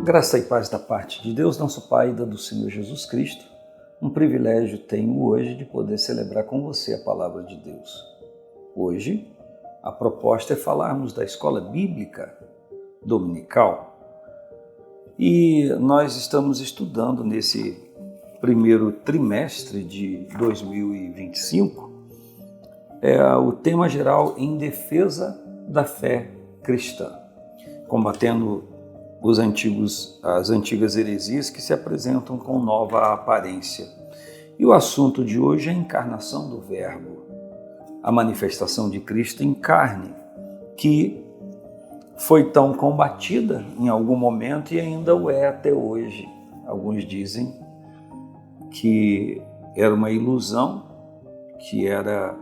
Graça e paz da parte de Deus, nosso Pai, e da do Senhor Jesus Cristo. Um privilégio tenho hoje de poder celebrar com você a Palavra de Deus. Hoje, a proposta é falarmos da Escola Bíblica Dominical. E nós estamos estudando nesse primeiro trimestre de 2025 o tema geral em defesa da fé cristã, combatendo as antigas heresias que se apresentam com nova aparência. E o assunto de hoje é a encarnação do Verbo, a manifestação de Cristo em carne, que foi tão combatida em algum momento e ainda o é até hoje. Alguns dizem que era uma ilusão, que era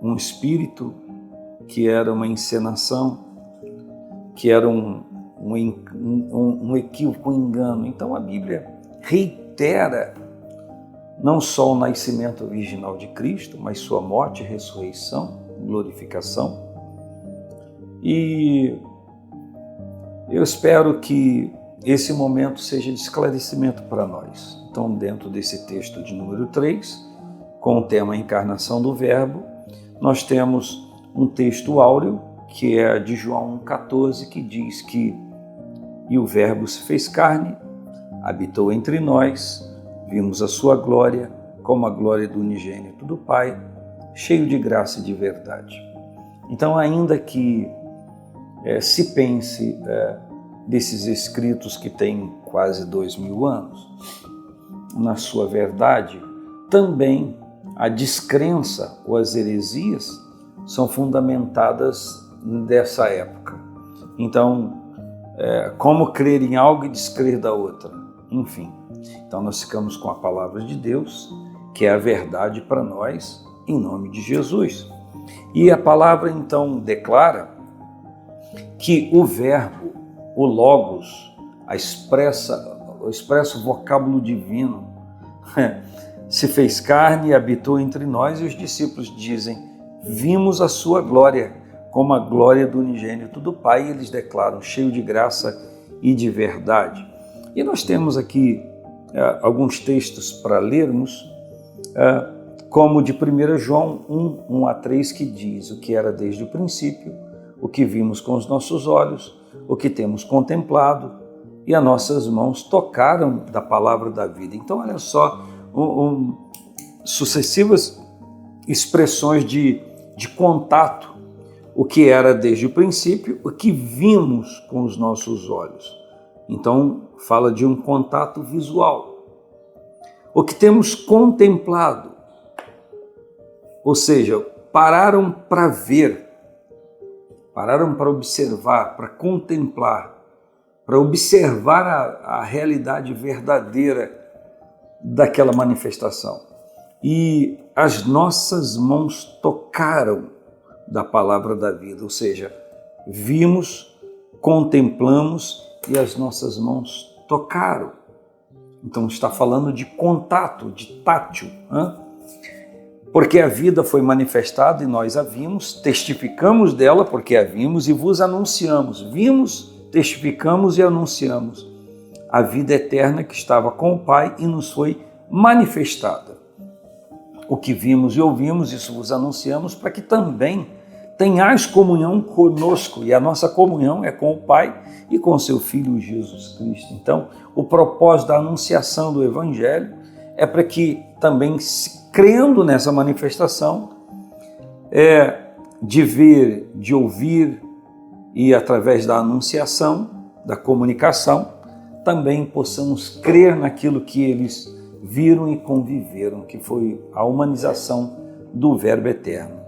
um espírito, que era uma encenação, que era um equívoco, um engano. Então a Bíblia reitera não só o nascimento original de Cristo, mas sua morte, ressurreição, glorificação. E eu espero que esse momento seja de esclarecimento para nós. Então, dentro desse texto de número 3, com o tema Encarnação do Verbo, nós temos um texto áureo, que é de João 1,14, que diz que "E o Verbo se fez carne, habitou entre nós, vimos a sua glória, como a glória do unigênito do Pai, cheio de graça e de verdade." Então, ainda que se pense desses escritos que têm quase 2000 anos, na sua verdade, também a descrença ou as heresias são fundamentadas dessa época. Então, como crer em algo e descrer da outra? Enfim, então nós ficamos com a palavra de Deus, que é a verdade para nós, em nome de Jesus. E a palavra então declara que o verbo, o logos, o expresso vocábulo divino, se fez carne e habitou entre nós, e os discípulos dizem: "Vimos a sua glória, como a glória do unigênito do Pai", e eles declaram cheio de graça e de verdade. E nós temos aqui alguns textos para lermos, como de 1 João 1:1-3, que diz: "O que era desde o princípio, o que vimos com os nossos olhos, o que temos contemplado, e as nossas mãos tocaram da palavra da vida." Então, olha só, sucessivas expressões de contato. O que era desde o princípio, o que vimos com os nossos olhos. Então, fala de um contato visual. O que temos contemplado, ou seja, pararam para ver, pararam para observar, para contemplar, para observar a realidade verdadeira daquela manifestação. E as nossas mãos tocaram da palavra da vida, ou seja, vimos, contemplamos e as nossas mãos tocaram. Então está falando de contato, de tátil, porque a vida foi manifestada e nós a vimos, testificamos dela porque a vimos e vos anunciamos. Vimos, testificamos e anunciamos a vida eterna que estava com o Pai e nos foi manifestada. O que vimos e ouvimos, isso vos anunciamos, para que também tenhais comunhão conosco, e a nossa comunhão é com o Pai e com seu Filho Jesus Cristo. Então, o propósito da anunciação do Evangelho é para que também, crendo nessa manifestação, de ver, de ouvir e através da anunciação, da comunicação, também possamos crer naquilo que eles viram e conviveram, que foi a humanização do Verbo eterno.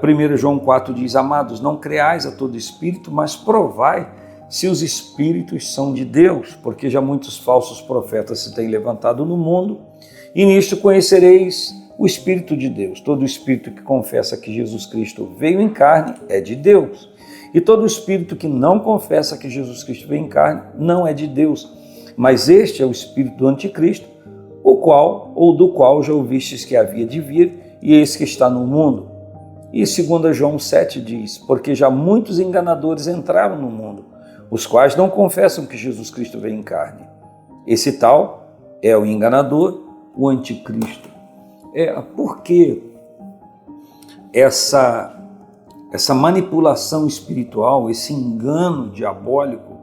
1 João 4 diz: "Amados, não creais a todo espírito, mas provai se os espíritos são de Deus, porque já muitos falsos profetas se têm levantado no mundo, e nisto conhecereis o Espírito de Deus. Todo espírito que confessa que Jesus Cristo veio em carne é de Deus, e todo espírito que não confessa que Jesus Cristo veio em carne não é de Deus. Mas este é o espírito do anticristo, do qual já ouvistes que havia de vir, e esse que está no mundo. E 2 João 7 diz: porque já muitos enganadores entraram no mundo, os quais não confessam que Jesus Cristo veio em carne. Esse tal é o enganador, o anticristo. Por que essa manipulação espiritual, esse engano diabólico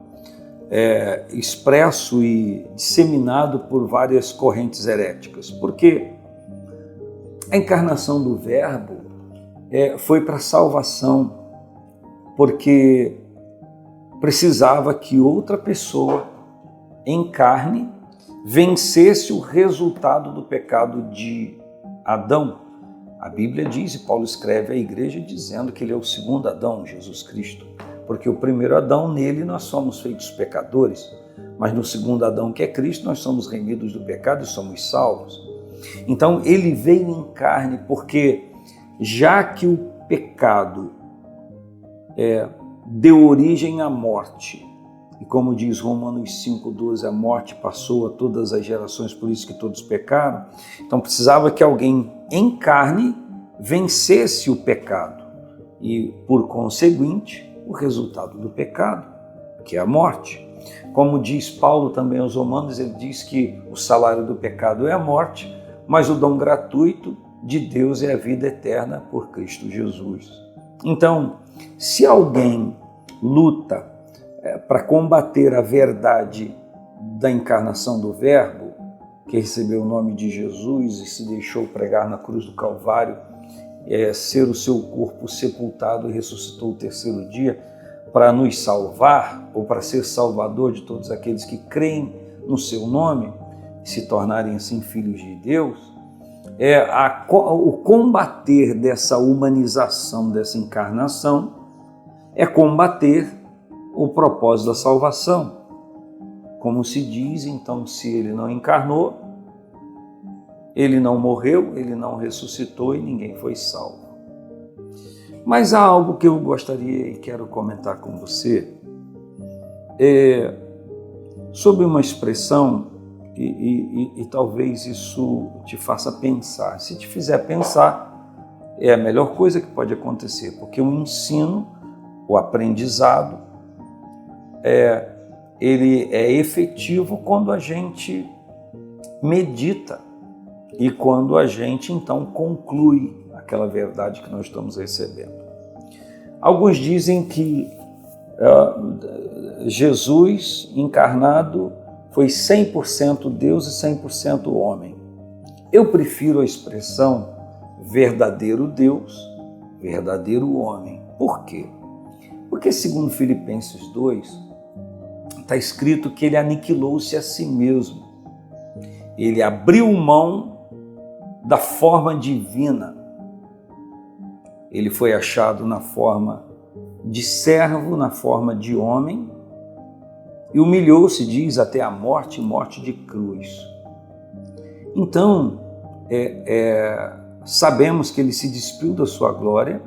expresso e disseminado por várias correntes heréticas? Porque a encarnação do Verbo foi para salvação, porque precisava que outra pessoa em carne vencesse o resultado do pecado de Adão. A Bíblia diz, e Paulo escreve à igreja dizendo que ele é o segundo Adão, Jesus Cristo, porque o primeiro Adão, nele nós somos feitos pecadores, mas no segundo Adão, que é Cristo, nós somos remidos do pecado e somos salvos. Então ele veio em carne porque, já que o pecado deu origem à morte, e como diz Romanos 5,12, a morte passou a todas as gerações, por isso que todos pecaram. Então precisava que alguém em carne vencesse o pecado e, por conseguinte, o resultado do pecado, que é a morte. Como diz Paulo também aos Romanos, ele diz que o salário do pecado é a morte, mas o dom gratuito de Deus é a vida eterna por Cristo Jesus. Então, se alguém luta para combater a verdade da encarnação do Verbo, que recebeu o nome de Jesus e se deixou pregar na cruz do Calvário, ser o seu corpo sepultado e ressuscitou o terceiro dia para nos salvar, ou para ser salvador de todos aqueles que creem no seu nome e se tornarem assim filhos de Deus, o combater dessa humanização, dessa encarnação, é combater o propósito da salvação. Como se diz, então, se ele não encarnou, ele não morreu, ele não ressuscitou e ninguém foi salvo. Mas há algo que eu gostaria e quero comentar com você, sobre uma expressão, e talvez isso te faça pensar. Se te fizer pensar, é a melhor coisa que pode acontecer, porque o ensino, o aprendizado, ele é efetivo quando a gente medita e quando a gente então conclui aquela verdade que nós estamos recebendo. Alguns dizem que Jesus encarnado foi 100% Deus e 100% homem. Eu prefiro a expressão verdadeiro Deus, verdadeiro homem. Por quê? Porque segundo Filipenses 2, está escrito que ele aniquilou-se a si mesmo. Ele abriu mão da forma divina. Ele foi achado na forma de servo, na forma de homem, e humilhou-se, diz, até a morte, morte de cruz. Então, sabemos que ele se despiu da sua glória,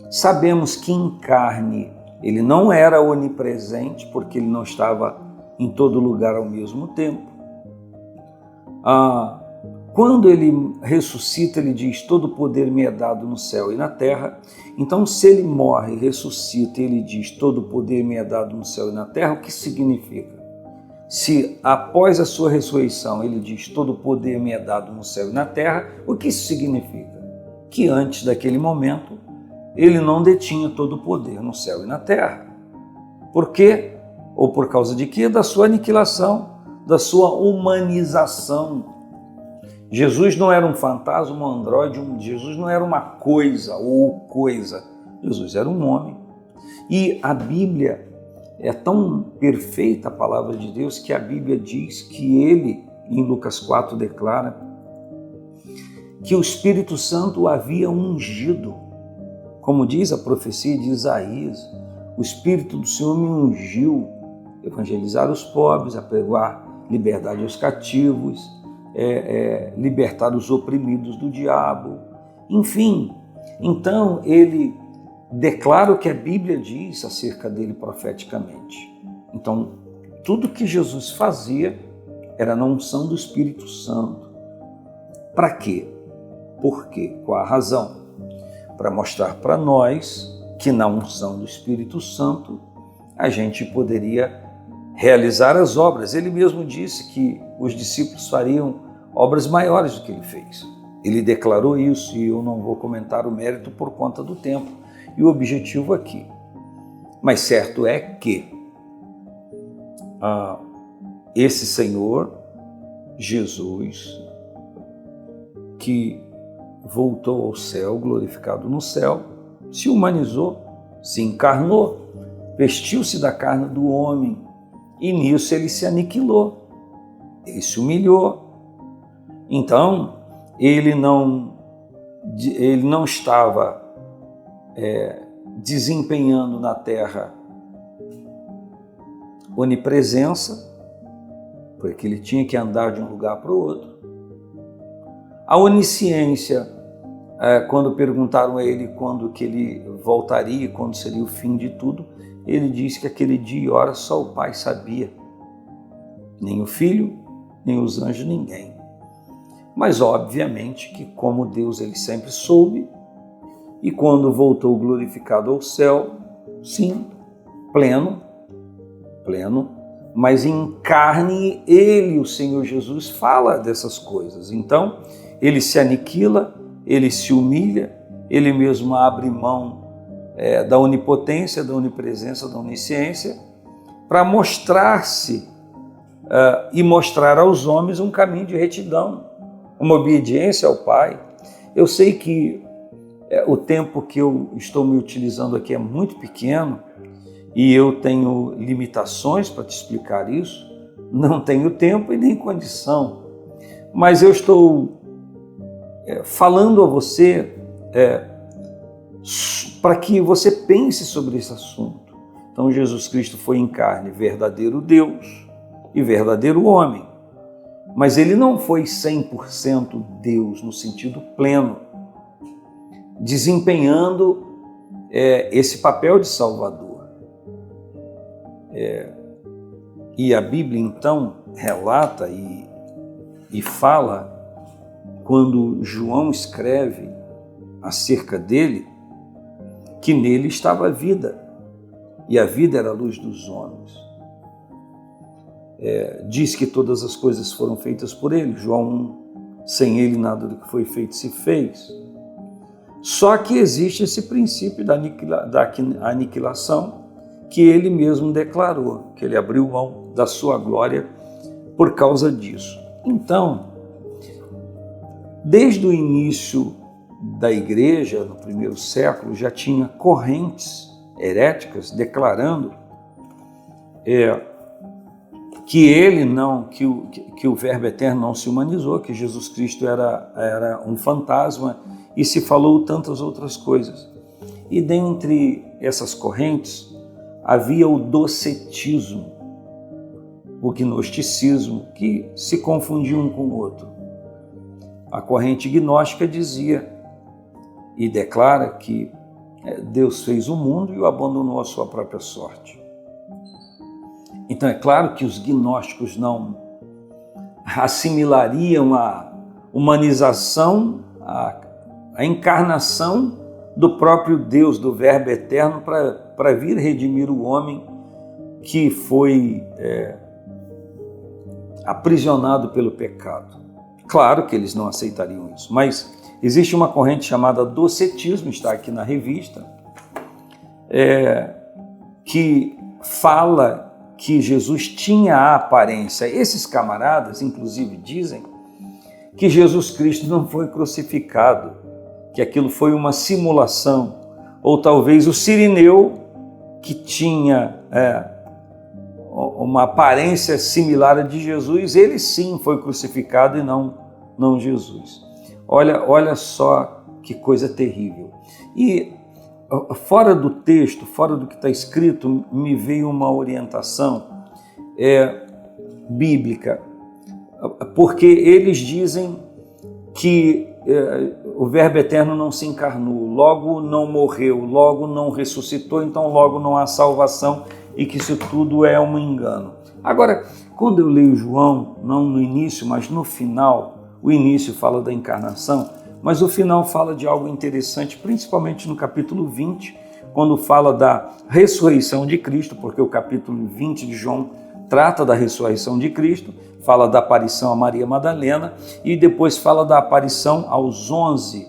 sabemos que em carne ele não era onipresente, porque ele não estava em todo lugar ao mesmo tempo. Quando ele ressuscita, ele diz, todo poder me é dado no céu e na terra. Então, se ele morre, ressuscita, ele diz, todo poder me é dado no céu e na terra, o que significa? Se após a sua ressurreição ele diz, todo poder me é dado no céu e na terra, o que isso significa? Que antes daquele momento, ele não detinha todo o poder no céu e na terra. Por quê? Ou por causa de quê? Da sua aniquilação, da sua humanização. Jesus não era um fantasma, um androide, Jesus não era uma coisa ou coisa. Jesus era um homem. E a Bíblia é tão perfeita, a palavra de Deus, que a Bíblia diz que ele, em Lucas 4, declara que o Espírito Santo o havia ungido. Como diz a profecia de Isaías, o Espírito do Senhor me ungiu a evangelizar os pobres, a pregar liberdade aos cativos, libertar os oprimidos do diabo. Enfim, então ele declara o que a Bíblia diz acerca dele profeticamente. Então, tudo que Jesus fazia era na unção do Espírito Santo. Para quê? Por quê? Qual a razão? Para mostrar para nós que na unção do Espírito Santo a gente poderia realizar as obras. Ele mesmo disse que os discípulos fariam obras maiores do que ele fez. Ele declarou isso e eu não vou comentar o mérito por conta do tempo e o objetivo aqui. Mas certo é que esse Senhor, Jesus, que voltou ao céu, glorificado no céu, se humanizou, se encarnou, vestiu-se da carne do homem e nisso ele se aniquilou, ele se humilhou. Então, ele não estava desempenhando na terra onipresença, porque ele tinha que andar de um lugar para o outro. A onisciência, quando perguntaram a ele quando que ele voltaria, quando seria o fim de tudo, ele disse que aquele dia e hora só o Pai sabia, nem o Filho, nem os anjos, ninguém. Mas obviamente que como Deus ele sempre soube, e quando voltou glorificado ao céu, sim, pleno, mas em carne ele, o Senhor Jesus, fala dessas coisas. Então, ele se aniquila, ele se humilha, ele mesmo abre mão da onipotência, da onipresença, da onisciência, para mostrar-se e mostrar aos homens um caminho de retidão, uma obediência ao Pai. Eu sei que o tempo que eu estou me utilizando aqui é muito pequeno e eu tenho limitações para te explicar isso, não tenho tempo e nem condição, mas eu estou falando a você para que você pense sobre esse assunto. Então Jesus Cristo foi em carne verdadeiro Deus e verdadeiro homem, mas ele não foi 100% Deus no sentido pleno, desempenhando esse papel de Salvador. E a Bíblia então relata e fala, quando João escreve acerca dele, que nele estava a vida, e a vida era a luz dos homens. Diz que todas as coisas foram feitas por ele, João 1, sem ele nada do que foi feito se fez. Só que existe esse princípio da aniquilação, que ele mesmo declarou, que ele abriu mão da sua glória por causa disso. Então, desde o início da igreja, no primeiro século, já tinha correntes heréticas declarando que o Verbo eterno não se humanizou, que Jesus Cristo era um fantasma, e se falou tantas outras coisas. E dentre essas correntes havia o docetismo, o gnosticismo, que se confundia um com o outro. A corrente gnóstica dizia e declara que Deus fez o mundo e o abandonou à sua própria sorte. Então é claro que os gnósticos não assimilariam a humanização, a encarnação do próprio Deus, do Verbo eterno, para vir redimir o homem que foi aprisionado pelo pecado. Claro que eles não aceitariam isso, mas existe uma corrente chamada docetismo, está aqui na revista, que fala que Jesus tinha a aparência. Esses camaradas, inclusive, dizem que Jesus Cristo não foi crucificado, que aquilo foi uma simulação, ou talvez o Cirineu, que tinha uma aparência similar à de Jesus, ele sim foi crucificado e não Jesus. Olha só que coisa terrível. E fora do texto, fora do que está escrito, me veio uma orientação bíblica, porque eles dizem que o Verbo eterno não se encarnou, logo não morreu, logo não ressuscitou, então logo não há salvação e que isso tudo é um engano. Agora, quando eu leio João, não no início, mas no final, o início fala da encarnação, mas o final fala de algo interessante, principalmente no capítulo 20, quando fala da ressurreição de Cristo, porque o capítulo 20 de João trata da ressurreição de Cristo, fala da aparição a Maria Madalena e depois fala da aparição aos 11,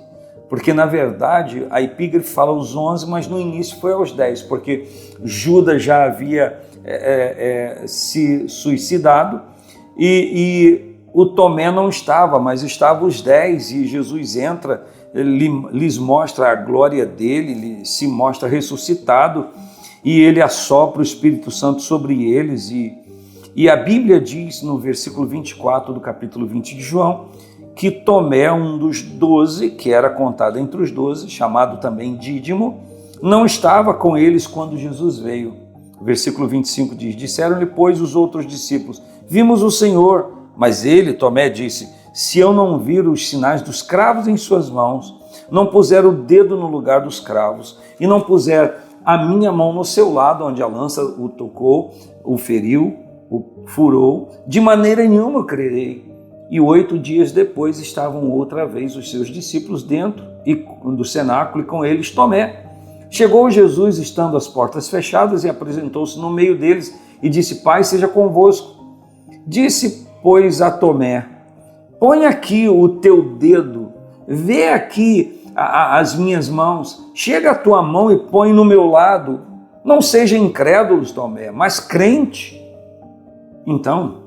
porque na verdade a epígrafe fala aos 11, mas no início foi aos 10, porque Judas já havia se suicidado e o Tomé não estava, mas estavam os 10 e Jesus entra, lhes mostra a glória dele, ele se mostra ressuscitado e ele assopra o Espírito Santo sobre eles e a Bíblia diz no versículo 24 do capítulo 20 de João que Tomé, um dos 12, que era contado entre os 12, chamado também Dídimo, não estava com eles quando Jesus veio. O versículo 25 diz: disseram-lhe, pois, os outros discípulos, vimos o Senhor. Mas ele, Tomé, disse: se eu não vir os sinais dos cravos em suas mãos, não puser o dedo no lugar dos cravos, e não puser a minha mão no seu lado, onde a lança o tocou, o feriu, o furou, de maneira nenhuma eu crerei. E 8 dias depois estavam outra vez os seus discípulos dentro do cenáculo e com eles Tomé. Chegou Jesus, estando as portas fechadas, e apresentou-se no meio deles e disse: Pai, seja convosco. Disse, pois, a Tomé: põe aqui o teu dedo, vê aqui as minhas mãos, chega a tua mão e põe no meu lado. Não seja incrédulo, Tomé, mas crente. Então,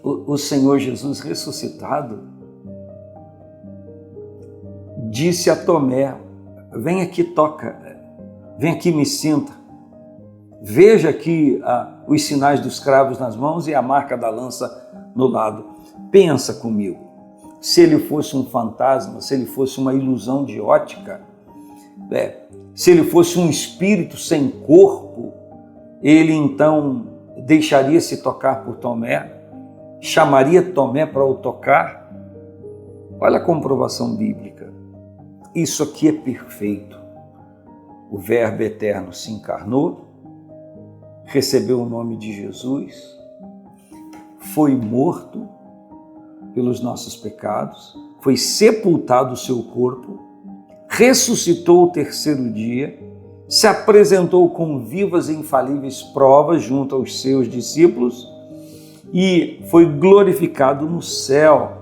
o Senhor Jesus ressuscitado disse a Tomé: vem aqui, toca, vem aqui, me sinta, veja aqui os sinais dos cravos nas mãos e a marca da lança no lado. Pensa comigo, se ele fosse um fantasma, se ele fosse uma ilusão de ótica, se ele fosse um espírito sem corpo, ele então deixaria-se tocar por Tomé, chamaria Tomé para o tocar? Olha a comprovação bíblica. Isso aqui é perfeito. O Verbo eterno se encarnou, recebeu o nome de Jesus, foi morto pelos nossos pecados, foi sepultado o seu corpo, ressuscitou o terceiro dia, se apresentou com vivas e infalíveis provas junto aos seus discípulos e foi glorificado no céu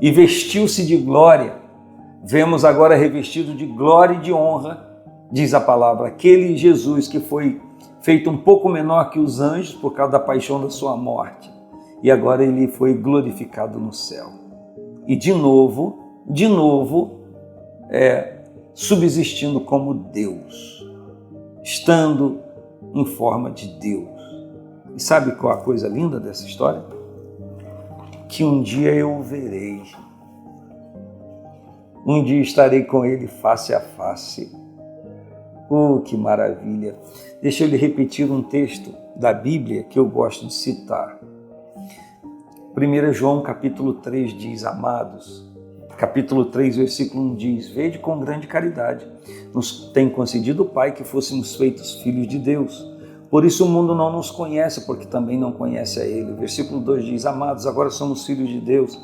e vestiu-se de glória. Vemos agora revestido de glória e de honra, diz a palavra, aquele Jesus que foi feito um pouco menor que os anjos por causa da paixão da sua morte. E agora ele foi glorificado no céu. E de novo, subsistindo como Deus, estando em forma de Deus. E sabe qual a coisa linda dessa história? Que um dia eu o verei. Um dia estarei com ele face a face. Oh, que maravilha! Deixa eu lhe repetir um texto da Bíblia que eu gosto de citar. 1 João capítulo 3 diz: amados, capítulo 3, versículo 1 diz: vede com grande caridade nos tem concedido o Pai que fôssemos feitos filhos de Deus. Por isso o mundo não nos conhece, porque também não conhece a Ele. Versículo 2 diz: amados, agora somos filhos de Deus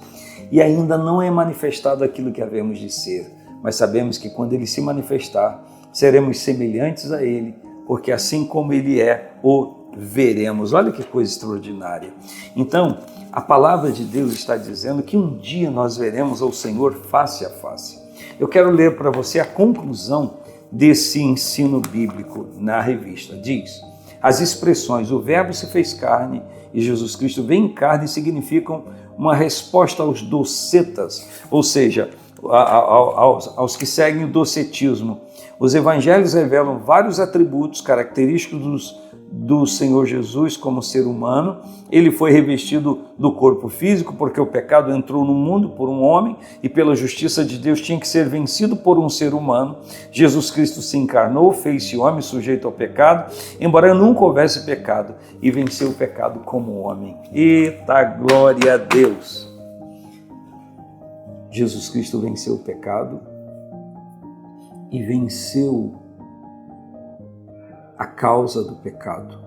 e ainda não é manifestado aquilo que havemos de ser, mas sabemos que quando Ele se manifestar, seremos semelhantes a Ele, porque assim como Ele é, o veremos. Olha que coisa extraordinária. Então, a palavra de Deus está dizendo que um dia nós veremos ao Senhor face a face. Eu quero ler para você a conclusão desse ensino bíblico na revista. Diz: as expressões o Verbo se fez carne e Jesus Cristo veio em carne significam uma resposta aos docetas, ou seja, aos que seguem o docetismo. Os evangelhos revelam vários atributos característicos do Senhor Jesus como ser humano. Ele foi revestido do corpo físico porque o pecado entrou no mundo por um homem e pela justiça de Deus tinha que ser vencido por um ser humano. Jesus Cristo se encarnou, fez-se homem sujeito ao pecado, embora nunca houvesse pecado, e venceu o pecado como homem. Eita, glória a Deus! Jesus Cristo venceu o pecado e venceu a causa do pecado,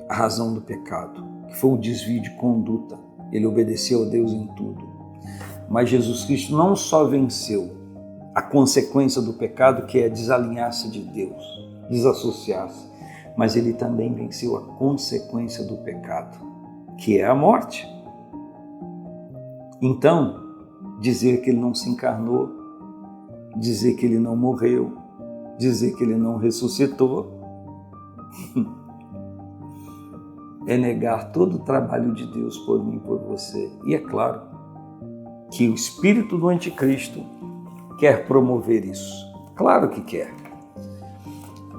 a razão do pecado, que foi o desvio de conduta. Ele obedeceu a Deus em tudo. Mas Jesus Cristo não só venceu, a consequência do pecado, que é desalinhar-se de Deus, desassociar-se. Mas ele também venceu a consequência do pecado, que é a morte. Então, dizer que ele não se encarnou, dizer que ele não morreu, dizer que ele não ressuscitou, é negar todo o trabalho de Deus por mim e por você. E é claro que o espírito do anticristo quer promover isso. Claro que quer.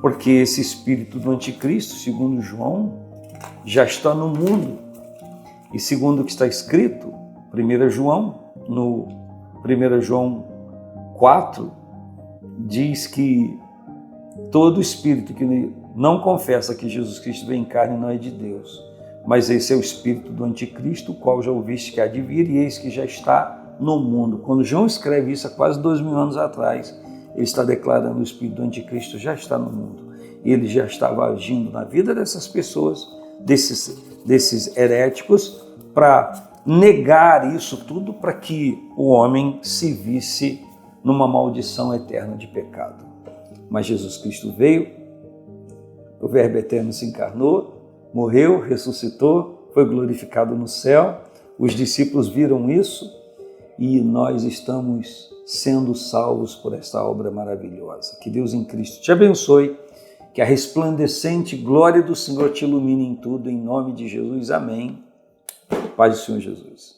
Porque esse espírito do anticristo, segundo João, já está no mundo. E segundo o que está escrito, 1 João, no 1 João 4, diz que todo espírito que não confessa que Jesus Cristo veio em carne não é de Deus. Mas esse é o espírito do anticristo, o qual já ouviste que há de vir, e eis que já está no mundo. Quando João escreve isso há quase 2000 anos atrás, ele está declarando: o espírito do anticristo já está no mundo. Ele já estava agindo na vida dessas pessoas, desses heréticos, para negar isso tudo, para que o homem se visse numa maldição eterna de pecado. Mas Jesus Cristo veio, o Verbo eterno se encarnou, morreu, ressuscitou, foi glorificado no céu. Os discípulos viram isso e nós estamos sendo salvos por esta obra maravilhosa. Que Deus em Cristo te abençoe, que a resplandecente glória do Senhor te ilumine em tudo, em nome de Jesus. Amém. Paz do Senhor Jesus.